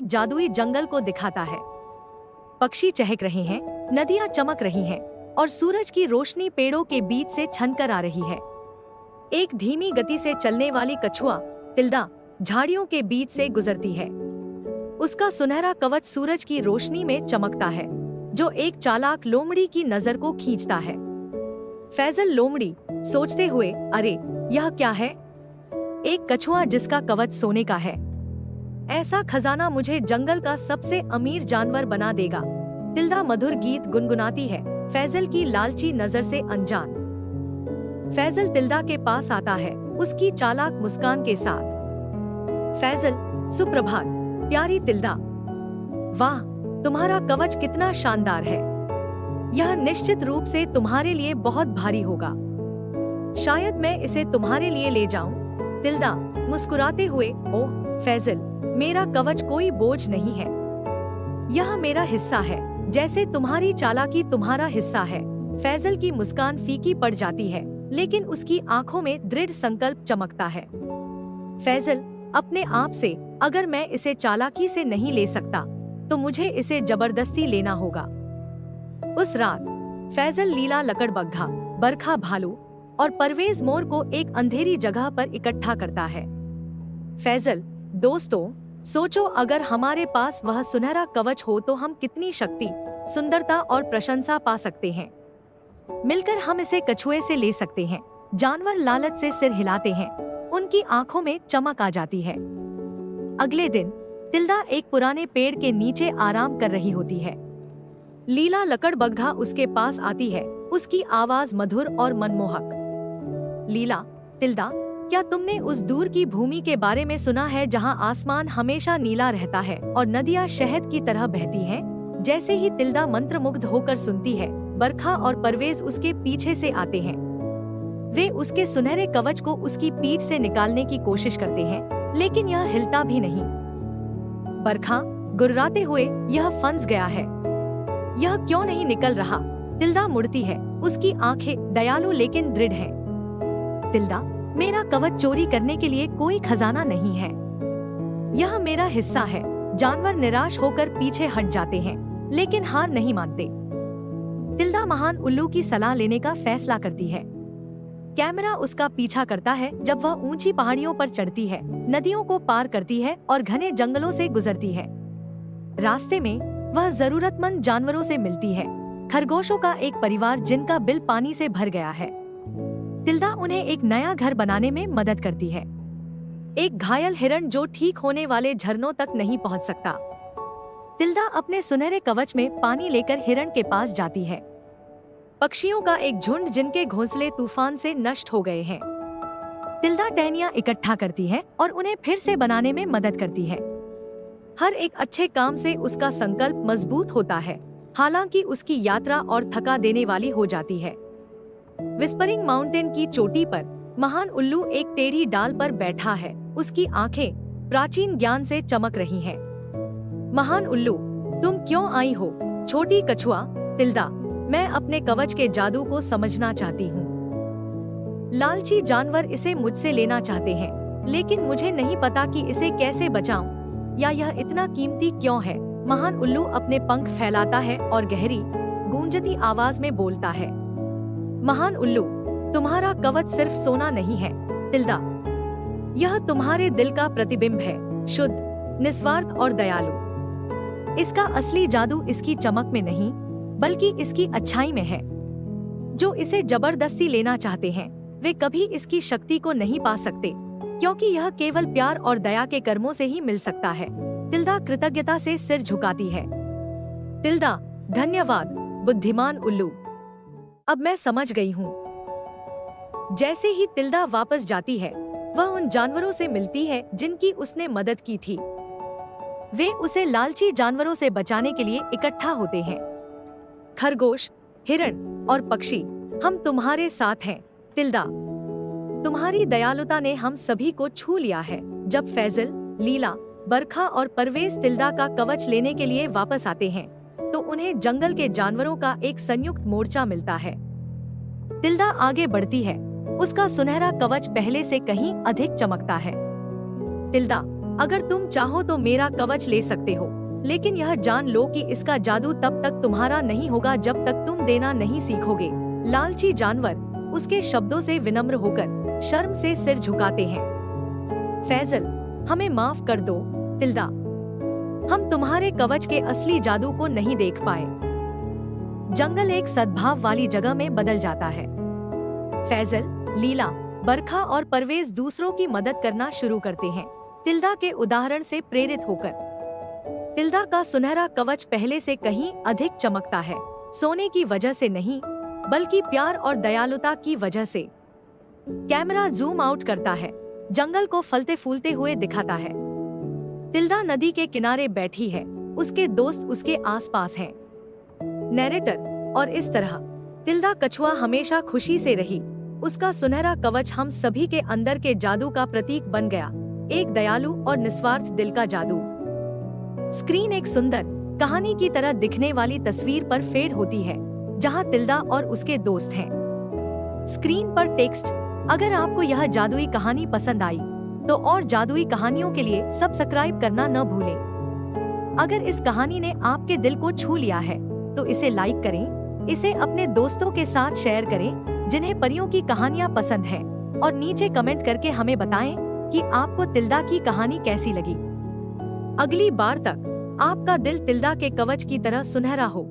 एक जादुई जंगल को दिखाता है। पक्षी चहक रहे हैं, नदियां चमक रही हैं और सूरज की रोशनी पेड़ों के बीच से छनकर आ रही है। एक धीमी गति से चलने वाली कछुआ तिल्दा झाड़ियों के बीच से गुजरती है। उसका सुनहरा कवच सूरज की रोशनी में चमकता है, जो एक चालाक लोमड़ी की नजर को खींचता है। फैजल लोमड़ी सोचते हुए, अरे यह क्या है? एक कछुआ जिसका कवच सोने का है। ऐसा खजाना मुझे जंगल का सबसे अमीर जानवर बना देगा। तिल्दा मधुर गीत गुनगुनाती है, फैजल की लालची नजर से अनजान। फैजल तिल्दा के पास आता है, उसकी चालाक मुस्कान के साथ। फैजल, सुप्रभात प्यारी तिल्दा। वाह, तुम्हारा कवच कितना शानदार है। यह निश्चित रूप से तुम्हारे लिए बहुत भारी होगा। शायद मैं इसे तुम्हारे लिए ले जाऊं। तिल्दा मुस्कुराते हुए, ओह फैजल, मेरा कवच कोई बोझ नहीं है। यह मेरा हिस्सा है, जैसे तुम्हारी चालाकी तुम्हारा हिस्सा है। फैजल की मुस्कान फीकी पड़ जाती है, लेकिन उसकी आंखों में दृढ़ संकल्प चमकता है। फैजल अपने आप से, अगर मैं इसे चालाकी से नहीं ले सकता तो मुझे इसे जबरदस्ती लेना होगा। उस रात फैजल लीला लकड़बग्घा, बरखा भालू और परवेज मोर को एक अंधेरी जगह पर इकट्ठा करता है। फैजल, दोस्तों, सोचो अगर हमारे पास वह सुनहरा कवच हो तो हम कितनी शक्ति, सुंदरता और प्रशंसा पा सकते हैं। मिलकर हम इसे कछुए से ले सकते हैं। जानवर लालच से सिर हिलाते हैं, उनकी आंखों में चमक आ जाती है। अगले दिन तिल्दा एक पुराने पेड़ के नीचे आराम कर रही होती है। लीला लकड़बग्घा उसके पास आती है, उसकी आवाज मधुर और मनमोहक। लीला, तिल्दा, क्या तुमने उस दूर की भूमि के बारे में सुना है जहां आसमान हमेशा नीला रहता है और नदियां शहद की तरह बहती हैं? जैसे ही तिल्दा मंत्रमुग्ध होकर सुनती है, बरखा और परवेज उसके पीछे से आते हैं। वे उसके सुनहरे कवच को उसकी पीठ से निकालने की कोशिश करते हैं, लेकिन यह हिलता भी नहीं। बरखा गुर्राते हुए, यह फंस गया है। यह क्यों नहीं निकल रहा? तिल्दा मुड़ती है, उसकी आंखें दयालु लेकिन दृढ़ हैं। तिल्दा, मेरा कवच चोरी करने के लिए कोई खजाना नहीं है। यह मेरा हिस्सा है। जानवर निराश होकर पीछे हट जाते हैं, लेकिन हार नहीं मानते। तिल्दा महान उल्लू की सलाह लेने का फैसला करती है। कैमरा उसका पीछा करता है जब वह ऊंची पहाड़ियों पर चढ़ती है, नदियों को पार करती है और घने जंगलों से गुजरती है। रास्ते में वह जरूरतमंद जानवरों से मिलती है, खरगोशों का एक परिवार जिनका बिल पानी से भर गया है। तिल्दा उन्हें एक नया घर बनाने में मदद करती है। एक घायल हिरण जो ठीक होने वाले झरनों तक नहीं पहुंच सकता। तिल्दा अपने सुनहरे कवच में पानी लेकर हिरण के पास जाती है। पक्षियों का एक झुंड जिनके घोंसले तूफान से नष्ट हो गए हैं। तिल्दा टहनियां इकट्ठा करती है और उन्हें फिर से बनाने में मदद करती है। हर एक अच्छे काम से उसका संकल्प मजबूत होता है, हालांकि उसकी यात्रा और थका देने वाली हो जाती है। विस्परिंग माउंटेन की चोटी पर महान उल्लू एक टेढ़ी डाल पर बैठा है, उसकी आंखें प्राचीन ज्ञान से चमक रही हैं। महान उल्लू, तुम क्यों आई हो? छोटी कछुआ, तिल्दा, मैं अपने कवच के जादू को समझना चाहती हूँ। लालची जानवर इसे मुझसे लेना चाहते हैं, लेकिन मुझे नहीं पता कि इसे कैसे बचाऊं, या यह इतना कीमती क्यों है। महान उल्लू अपने पंख फैलाता है और गहरी, गूंजती आवाज में बोलता है, महान उल्लू, तुम्हारा कवच सिर्फ सोना नहीं है तिल्दा, यह तुम्हारे दिल का प्रतिबिंब है, शुद्ध, निस्वार्थ और दयालु। इसका असली जादू इसकी चमक में नहीं, बल्कि इसकी अच्छाई में है। जो इसे जबरदस्ती लेना चाहते हैं, वे कभी इसकी शक्ति को नहीं पा सकते, क्योंकि यह केवल प्यार और दया के कर्मों से ही मिल सकता है। तिल्दा कृतज्ञता से सिर झुकाती है। तिल्दा, धन्यवाद बुद्धिमान उल्लू, अब मैं समझ गई हूँ। जैसे ही तिल्दा वापस जाती है, वह उन जानवरों से मिलती है जिनकी उसने मदद की थी। वे उसे लालची जानवरों से बचाने के लिए इकट्ठा होते हैं। खरगोश, हिरण और पक्षी, हम तुम्हारे साथ हैं तिल्दा। तुम्हारी दयालुता ने हम सभी को छू लिया है। जब फैजल, लीला, बरखा और परवेज तिल्दा का कवच लेने के लिए वापस आते हैं, तो उन्हें जंगल के जानवरों का एक संयुक्त मोर्चा मिलता है। तिल्दा आगे बढ़ती है, उसका सुनहरा कवच पहले से कहीं अधिक चमकता है। तिल्दा, अगर तुम चाहो तो मेरा कवच ले सकते हो, लेकिन यह जान लो कि इसका जादू तब तक तुम्हारा नहीं होगा जब तक तुम देना नहीं सीखोगे। लालची जानवर उसके शब्दों से विनम्र होकर शर्म से सिर झुकाते हैं। फैजल, हमें माफ कर दो तिल्दा, हम तुम्हारे कवच के असली जादू को नहीं देख पाए। जंगल एक सद्भाव वाली जगह में बदल जाता है। फैजल, लीला, बरखा और परवेज दूसरों की मदद करना शुरू करते हैं, तिल्दा के उदाहरण से प्रेरित होकर। तिल्दा का सुनहरा कवच पहले से कहीं अधिक चमकता है, सोने की वजह से नहीं बल्कि प्यार और दयालुता की वजह से। कैमरा जूम आउट करता है, जंगल को फलते फूलते हुए दिखाता है। तिल्दा नदी के किनारे बैठी है, उसके दोस्त उसके आसपास हैं। नैरेटर, और इस तरह तिल्दा कछुआ हमेशा खुशी से रही। उसका सुनहरा कवच हम सभी के अंदर के जादू का प्रतीक बन गया, एक दयालु और निस्वार्थ दिल का जादू। स्क्रीन एक सुंदर कहानी की तरह दिखने वाली तस्वीर पर फेड होती है, जहां तिल्दा और उसके दोस्त हैं। स्क्रीन पर टेक्स्ट। अगर आपको यह जादुई कहानी पसंद आई तो और जादुई कहानियों के लिए सब्सक्राइब करना न भूलें। अगर इस कहानी ने आपके दिल को छू लिया है तो इसे लाइक करें, इसे अपने दोस्तों के साथ शेयर करें जिन्हें परियों की कहानियां पसंद हैं, और नीचे कमेंट करके हमें बताएं कि आपको तिल्दा की कहानी कैसी लगी। अगली बार तक आपका दिल तिल्दा के कवच की तरह सुनहरा हो।